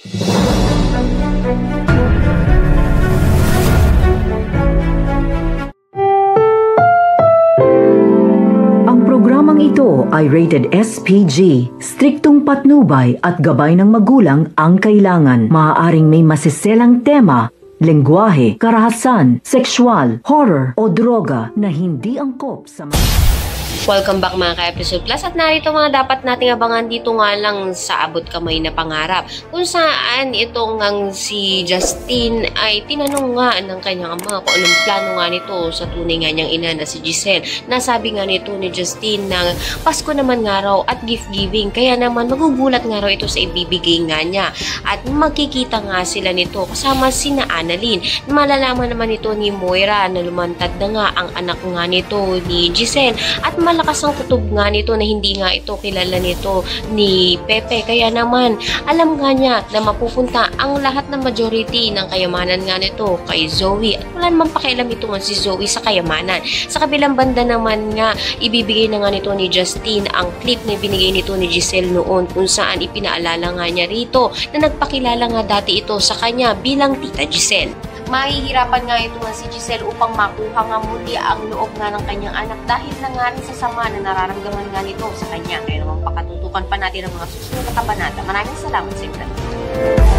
Ang programang ito ay rated SPG. Striktong patnubay at gabay ng magulang ang kailangan. Maaaring may masiselang tema, lengguwahe, karahasan, sexual, horror o droga na hindi angkop sa Welcome back mga ka-episode plus at narito mga dapat nating abangan dito nga lang sa abot kamay na pangarap kung saan itong ang si Justin ay tinanong nga ng kanyang ama kung anong plano nga nito sa tunay nga niyang ina na si Giselle. Nasabi nga nito ni Justin na Pasko naman nga raw at gift giving kaya naman magugulat nga raw ito sa ibibigay nga niya at magkikita nga sila nito kasama sina Annalyn. Malalaman naman ito ni Moira na lumantad na nga ang anak nga nito ni Giselle at malakas ang kutob nga nito na hindi nga ito kilala nito ni Pepe. Kaya naman, alam nga niya na mapupunta ang lahat ng majority ng kayamanan nga nito kay Zoe. At wala namang pakialam ito nga si Zoe sa kayamanan. Sa kabilang banda naman nga, ibibigay na nga nito ni Justin ang clip na binigay nito ni Giselle noon kung saan ipinaalala nga niya rito na nagpakilala nga dati ito sa kanya bilang Tita Giselle. Mahihirapan nga ito nga si Giselle upang makuha nga muli ang loob nga ng kanyang anak dahil na nga rin sa sama na nararamdaman nga nito sa kanya. Kaya naman pakatutukan pa natin ang mga susunod na kabanata. Maraming salamat sa inyo.